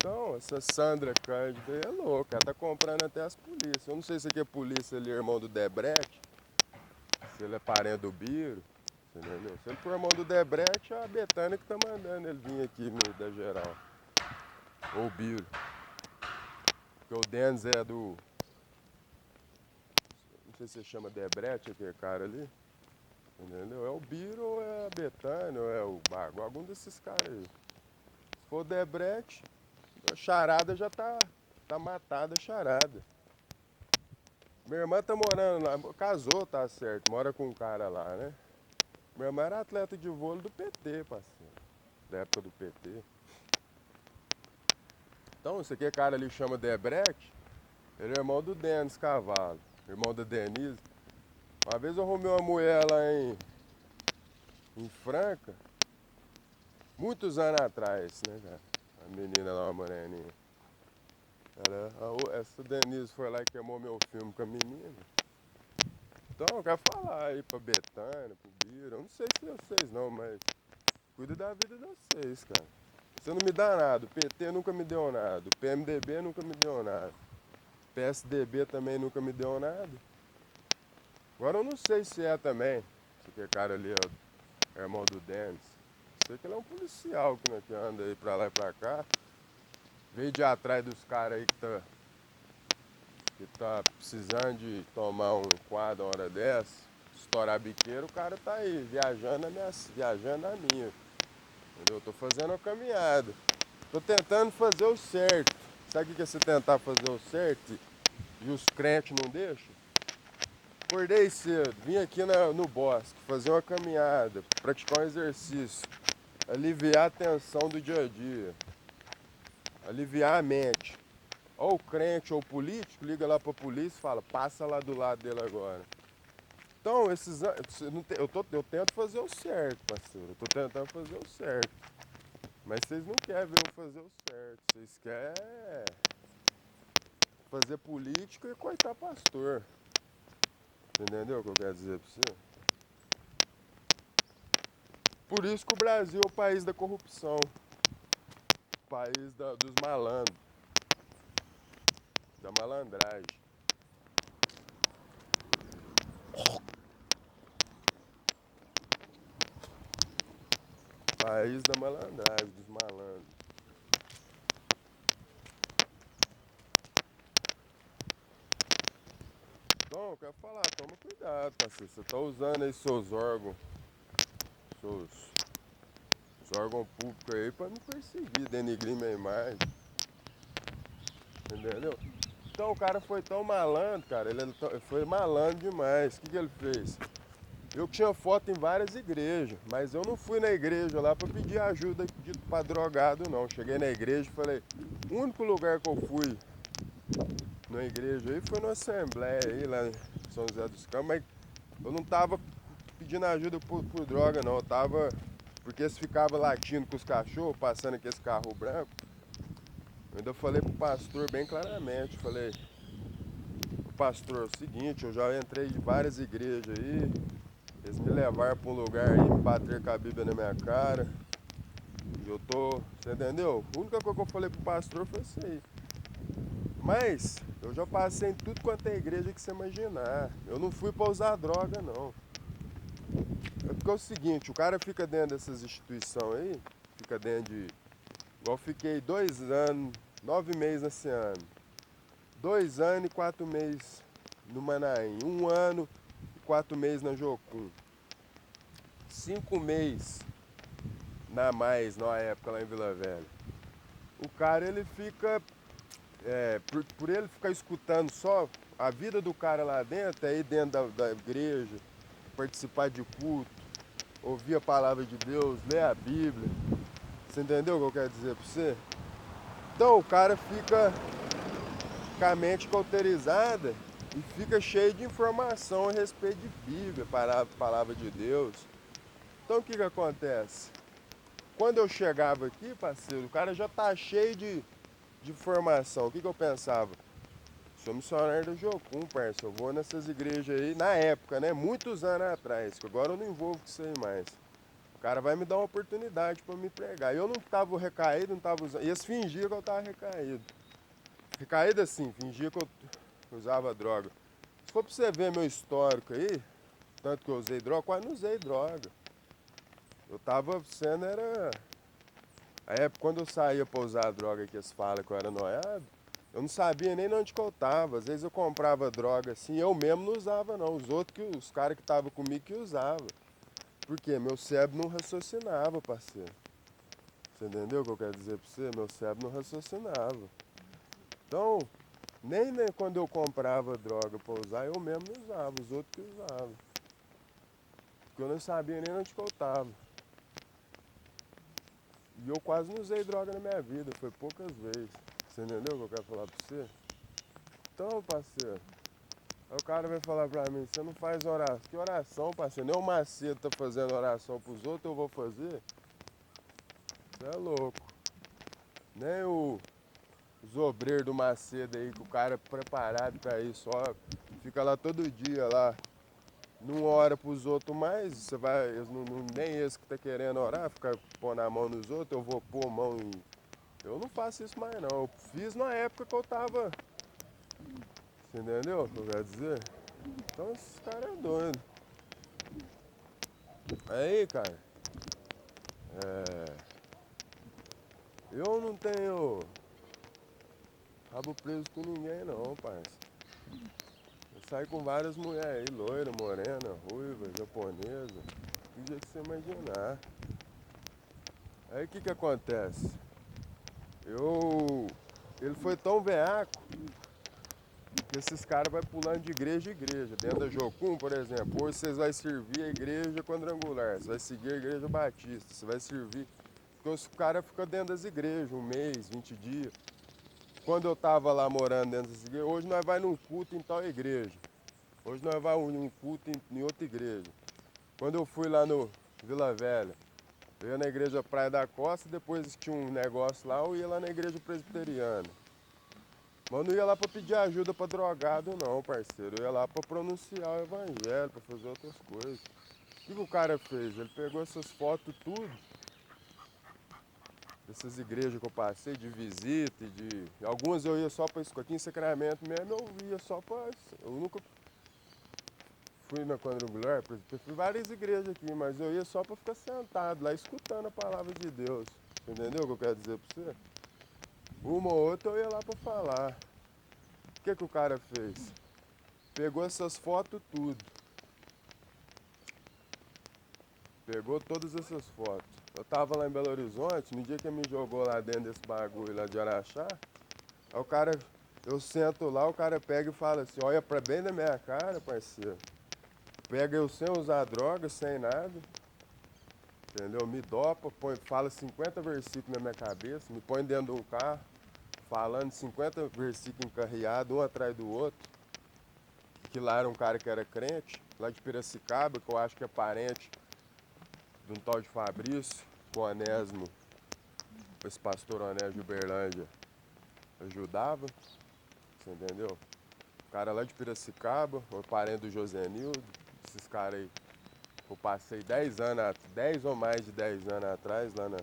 Então, essa Sandra Cândido aí é louca, ela tá comprando até as polícias. Eu não sei se aqui é polícia ali, irmão do Debrecht, se ele é parente do Biro, entendeu? Se ele for irmão do Debrecht, é a Betânia que tá mandando ele vir aqui no da geral. Ou o Biro. Porque o Denis é do. Não sei se você chama Debrecht, aquele cara ali. Entendeu? É o Biro ou é a Betânia, ou é o Bago, algum desses caras aí. Se for o Debrecht, a charada já tá matada a charada. Minha irmã tá morando lá, casou, tá certo, mora com um cara lá, né? Minha irmã era atleta de vôlei do PT, parceiro. Da época do PT. Então, esse aqui cara ali chama Debrecht, ele é irmão do Denis Cavalo, irmão da Denise. Uma vez eu arrumei uma mulher lá em Franca, muitos anos atrás, né, cara? A menina lá, uma moreninha. Essa Denise foi lá e queimou meu filme com a menina. Então, eu quero falar aí pra Betânia, pro Biro. Eu não sei se vocês não, mas cuida da vida de vocês, cara. Você não me dá nada. O PT nunca me deu nada. O PMDB nunca me deu nada. O PSDB também nunca me deu nada. Agora eu não sei se é também. Se aquele cara ali é o irmão do Denis. Sei que ele é um policial que anda aí pra lá e pra cá. Veio de atrás dos caras aí que tá precisando de tomar um enquadro uma hora dessa, estourar biqueiro, o cara tá aí, viajando a minha. Entendeu? Eu tô fazendo uma caminhada. Tô tentando fazer o certo. Sabe o que é você tentar fazer o certo e os crentes não deixam? Acordei cedo, vim aqui no bosque, fazer uma caminhada, praticar um exercício, aliviar a tensão do dia a dia, aliviar a mente. Ou o crente ou o político liga lá pra polícia e fala, passa lá do lado dele agora. Então, eu tento fazer o certo, parceiro. Eu tô tentando fazer o certo. Mas vocês não querem ver eu fazer o certo. Vocês querem fazer política e coitar pastor. Entendeu o que eu quero dizer pra você? Por isso que o Brasil é o país da corrupção. O país dos malandros. Da malandragem. País da malandragem, dos malandros. Então, eu quero falar, toma cuidado, parceiro. Você tá usando aí seus órgãos públicos aí pra me perseguir, denigrir minha imagem. Entendeu? Então o cara foi tão malandro, cara, ele foi malandro demais. O que ele fez? Eu tinha foto em várias igrejas, mas eu não fui na igreja lá pra pedir ajuda pra drogado, não. Cheguei na igreja e falei, o único lugar que eu fui na igreja aí foi numa assembleia aí lá em São José dos Campos, mas eu não tava pedindo ajuda por droga, não. Eu tava, porque eles ficavam latindo com os cachorros, passando aqui esse carro branco. Eu ainda falei pro pastor bem claramente, falei, pastor, é o seguinte, eu já entrei em várias igrejas aí, eles me levaram para um lugar aí, me bateram com a Bíblia na minha cara, e eu tô, você entendeu? A única coisa que eu falei pro pastor foi isso aí. Mas, eu já passei em tudo quanto é igreja que você imaginar, eu não fui para usar droga, não. É porque é o seguinte, o cara fica dentro dessas instituições aí, fica dentro de, igual eu fiquei 2 anos, 9 meses nesse ano. 2 anos e 4 meses no Manaim, 1 ano e 4 meses na Jocum, 5 meses na Mais, na época lá em Vila Velha. O cara, ele fica, por ele ficar escutando só a vida do cara lá dentro, aí dentro da igreja, participar de culto, ouvir a palavra de Deus, ler a Bíblia, você entendeu o que eu quero dizer pra você? Então o cara fica com a mente cauterizada e fica cheio de informação a respeito de Bíblia, palavra de Deus. Então o que acontece? Quando eu chegava aqui, parceiro, o cara já tá cheio de informação. O que eu pensava? Sou missionário do Jocum, parceiro. Eu vou nessas igrejas aí, na época, né? Muitos anos atrás, que agora eu não envolvo com isso aí mais. cara vai me dar uma oportunidade pra me pregar. Eu não tava recaído, não tava usando. Eles fingiam que eu tava recaído. Recaído assim, fingia que eu usava droga. Se for pra você ver meu histórico aí, tanto que eu usei droga, quase não usei droga. Eu tava sendo, era. A época quando eu saía pra usar a droga que eles falam que eu era noiado, eu não sabia nem onde que eu tava. Às vezes eu comprava droga assim, eu mesmo não usava não. Os outros, os caras que estavam comigo que usavam. Porque meu cérebro não raciocinava, parceiro. Você entendeu o que eu quero dizer pra você? Meu cérebro não raciocinava. Então, nem quando eu comprava droga pra usar, eu mesmo não usava, os outros que usavam. Porque eu não sabia nem onde que eu tava. E eu quase não usei droga na minha vida, foi poucas vezes. Você entendeu o que eu quero falar pra você? Então, parceiro, aí o cara vai falar pra mim, você não faz oração. Que oração, parceiro? Nem o Macedo tá fazendo oração pros outros, eu vou fazer? Você é louco. Nem os obreiros do Macedo aí, que o cara é preparado pra isso, ó, fica lá todo dia lá. Não ora pros outros mais, você vai, nem esse que tá querendo orar, ficar pondo a mão nos outros, eu vou pôr a mão em. Eu não faço isso mais não. Eu fiz na época que eu tava. Você entendeu o que eu quero dizer? Então esse cara é doido. Aí, cara, eu não tenho rabo preso com ninguém não, parça. Eu saio com várias mulheres aí, loira, morena, ruiva, japonesa, do jeito que você imaginar. Aí o que acontece? Ele foi tão veaco que esses caras vão pulando de igreja em igreja. Dentro da Jocum, por exemplo, hoje vocês vão servir a igreja quadrangular, você vai seguir a igreja batista, você vai servir. Porque os caras ficam dentro das igrejas, um mês, 20 dias. Quando eu tava lá morando dentro das igrejas, hoje nós vai num culto em tal igreja. Hoje nós vai num culto em outra igreja. Quando eu fui lá no Vila Velha, eu ia na igreja Praia da Costa, depois tinha um negócio lá, eu ia lá na igreja presbiteriana. Mas eu não ia lá pra pedir ajuda pra drogado não, parceiro. Eu ia lá pra pronunciar o evangelho, pra fazer outras coisas. O que o cara fez? Ele pegou essas fotos tudo, dessas igrejas que eu passei, de visita e de. Algumas eu ia só pra isso, aqui em Sacramento mesmo eu ia só pra. Eu nunca fui na quadrangular, eu fui várias igrejas aqui, mas eu ia só pra ficar sentado lá escutando a palavra de Deus. Entendeu o que eu quero dizer pra você? Uma ou outra eu ia lá pra falar. O que o cara fez? Pegou essas fotos tudo. Pegou todas essas fotos. Eu tava lá em Belo Horizonte, no dia que ele me jogou lá dentro desse bagulho lá de Araxá, aí o cara, eu sento lá, o cara pega e fala assim, olha pra bem da minha cara, parceiro. Pega eu sem usar droga, sem nada, entendeu? Me dopa, fala 50 versículos na minha cabeça, me põe dentro de um carro, falando 50 versículos encarreados, um atrás do outro. Que lá era um cara que era crente, lá de Piracicaba, que eu acho que é parente de um tal de Fabrício, que o Onésimo, esse pastor Onésimo de Uberlândia, ajudava, você entendeu? O cara lá de Piracicaba, o parente do Josenildo, esses caras aí. Eu passei 10 anos, 10 ou mais de 10 anos atrás lá no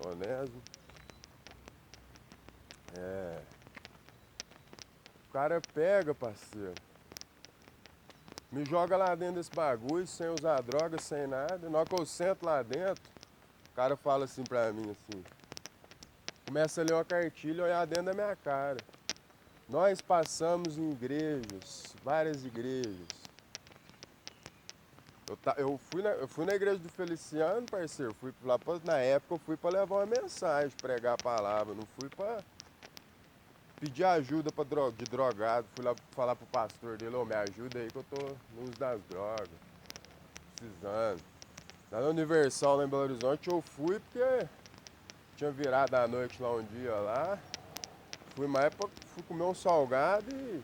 Onésimo. O cara pega, parceiro, me joga lá dentro desse bagulho, sem usar droga, sem nada. Na hora que eu sento lá dentro, o cara fala assim pra mim, assim, começa a ler uma cartilha e olhar dentro da minha cara. Nós passamos em igrejas, várias igrejas. Eu fui na igreja do Feliciano, parceiro. Fui lá na época eu fui pra levar uma mensagem, pregar a palavra. Não fui pra pedir ajuda de drogado. Fui lá falar pro pastor dele, me ajuda aí que eu tô no uso das drogas, precisando. Lá na Universal, lá em Belo Horizonte, eu fui porque tinha virado à noite lá um dia lá. Fui mais fui comer um salgado e.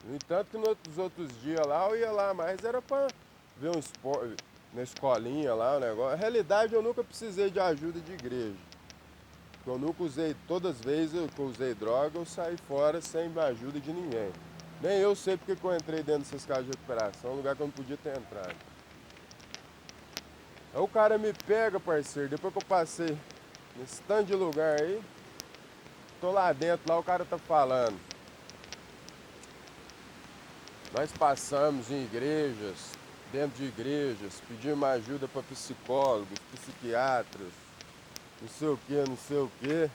No entanto que nos outros dias lá eu ia lá, mas era pra ver um esporte na escolinha lá, o negócio. Na realidade eu nunca precisei de ajuda de igreja. Eu nunca usei, todas as vezes que eu usei droga, eu saí fora sem ajuda de ninguém. Nem eu sei porque que eu entrei dentro dessas casas de recuperação, um lugar que eu não podia ter entrado. Aí o cara me pega, parceiro, depois que eu passei nesse tanto de lugar aí, tô lá dentro, lá o cara tá falando. Nós passamos em igrejas, dentro de igrejas, pedimos ajuda para psicólogos, psiquiatras, não sei o que, não sei o que.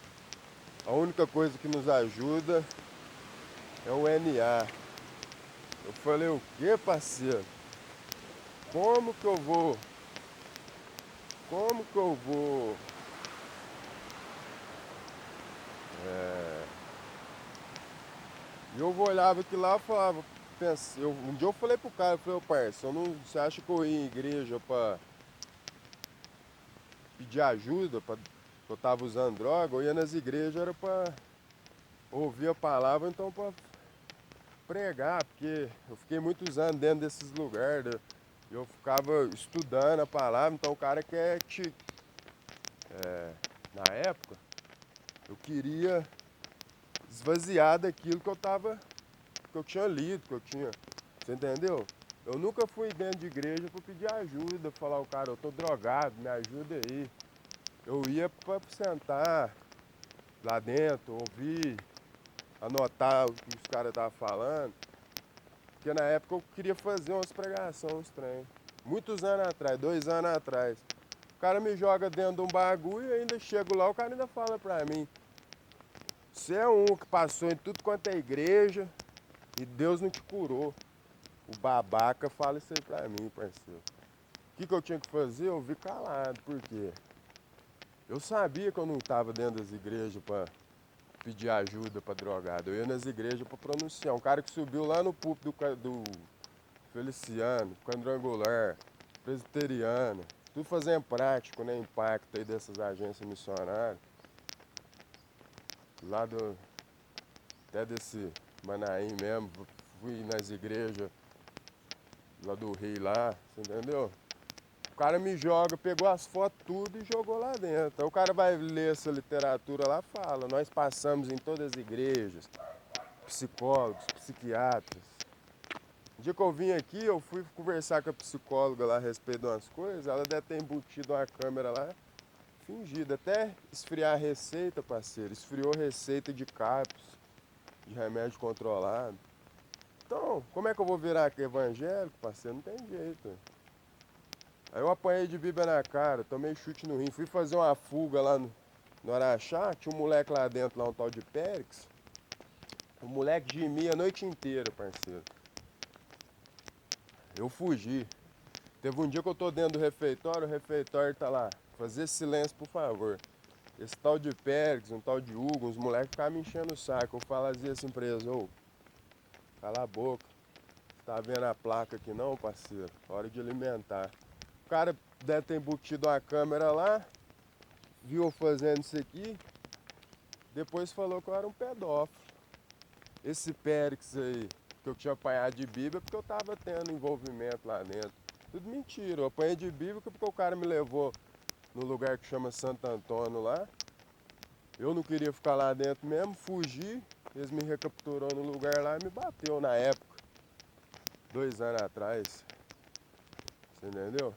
A única coisa que nos ajuda é o NA. Eu falei, o que, parceiro? Como que eu vou? Como que eu vou? E eu olhava aqui lá e falava, um dia eu falei pro cara, eu falei, ô parceiro, você acha que eu ia em igreja pra pedir ajuda, que eu tava usando droga? Eu ia nas igrejas, era pra ouvir a palavra, então pra pregar, porque eu fiquei muitos anos dentro desses lugares, né? Eu ficava estudando a palavra, então o cara quer te. Na época, eu queria esvaziar daquilo que eu tinha lido, que eu tinha. Você entendeu? Eu nunca fui dentro de igreja para pedir ajuda, falar o cara, eu tô drogado, me ajuda aí. Eu ia para sentar lá dentro, ouvir, anotar o que os caras estavam falando. Porque na época eu queria fazer umas pregações estranhas. Muitos anos atrás, 2 anos atrás. O cara me joga dentro de um bagulho e ainda chego lá, o cara ainda fala pra mim. Você é um que passou em tudo quanto é igreja e Deus não te curou. O babaca fala isso aí pra mim, parceiro. O que eu tinha que fazer? Eu vi calado. Por quê? Eu sabia que eu não estava dentro das igrejas pra pedir ajuda pra drogado. Eu ia nas igrejas pra pronunciar. Um cara que subiu lá no púlpito do Feliciano, quadrangular, presbiteriano, tudo fazendo prático, né? Impacto aí dessas agências missionárias. Lá do. Até desse Manaim mesmo, fui nas igrejas lá do Rio lá, você entendeu? O cara me joga, pegou as fotos tudo e jogou lá dentro. Então o cara vai ler essa literatura lá, fala, nós passamos em todas as igrejas, psicólogos, psiquiatras. Um dia que eu vim aqui, eu fui conversar com a psicóloga lá a respeito de umas coisas, ela deve ter embutido uma câmera lá, fingida, até esfriar a receita, parceiro. Esfriou receita de CAPS, de remédio controlado. Então, como é que eu vou virar evangélico, parceiro? Não tem jeito. Aí eu apanhei de Bíblia na cara, tomei chute no rim, fui fazer uma fuga lá no Araxá, tinha um moleque lá dentro, lá um tal de Périx. O moleque gemia a noite inteira, parceiro. Eu fugi. Teve um dia que eu tô dentro do refeitório, o refeitório tá lá. Fazer silêncio, por favor. Esse tal de Périx, um tal de Hugo, uns moleques ficavam me enchendo o saco. Eu fazia assim pra eles, ô, cala a boca. Tá vendo a placa aqui não, parceiro? Hora de alimentar. O cara deve ter embutido uma câmera lá, viu eu fazendo isso aqui, depois falou que eu era um pedófilo. Esse Périx aí, que eu tinha apanhado de Bíblia, porque eu tava tendo envolvimento lá dentro. Tudo mentira, eu apanhei de Bíblia porque o cara me levou no lugar que chama Santo Antônio lá. Eu não queria ficar lá dentro mesmo, fugi, eles me recapturou no lugar lá e me bateu na época. 2 anos atrás. Você entendeu?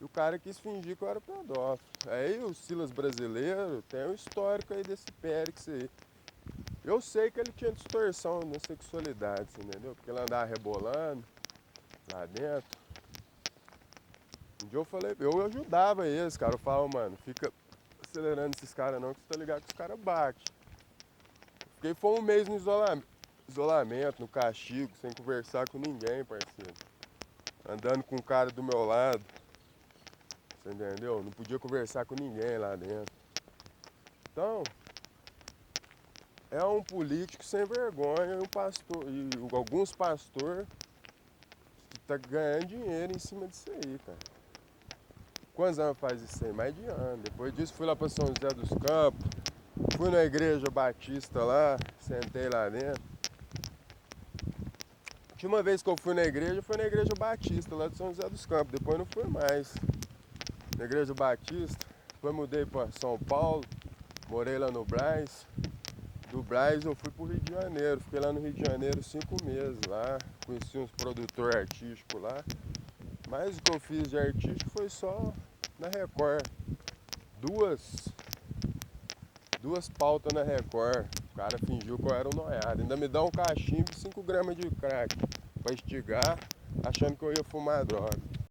E o cara quis fingir que eu era pedófilo. Aí o Silas brasileiro tem um histórico aí desse Périx aí. Eu sei que ele tinha distorção na sexualidade, você entendeu? Porque ele andava rebolando lá dentro. Um dia eu falei, eu ajudava eles, cara. Eu falava, mano, fica acelerando esses caras não, que você tá ligado que os caras batem. Fiquei foi um mês no isolamento, no castigo, sem conversar com ninguém, parceiro. Andando com um cara do meu lado. Você entendeu? Não podia conversar com ninguém lá dentro. Então, é um político sem vergonha e um pastor, e alguns pastores que tá ganhando dinheiro em cima disso aí, cara. Quantos anos faz isso aí? Mais de ano. Depois disso fui lá para São José dos Campos, fui na igreja batista lá, sentei lá dentro. A última vez que eu fui na igreja foi na igreja batista lá de São José dos Campos, depois não fui mais. Na igreja batista, depois mudei para São Paulo, morei lá no Brás. Do Brás eu fui pro Rio de Janeiro, fiquei lá no Rio de Janeiro 5 meses lá, conheci uns produtores artísticos lá, mas o que eu fiz de artístico foi só na Record. Duas pautas na Record. O cara fingiu que eu era um noiado. Ainda me dá um cachimbo e 5 gramas de crack pra estigar, achando que eu ia fumar droga.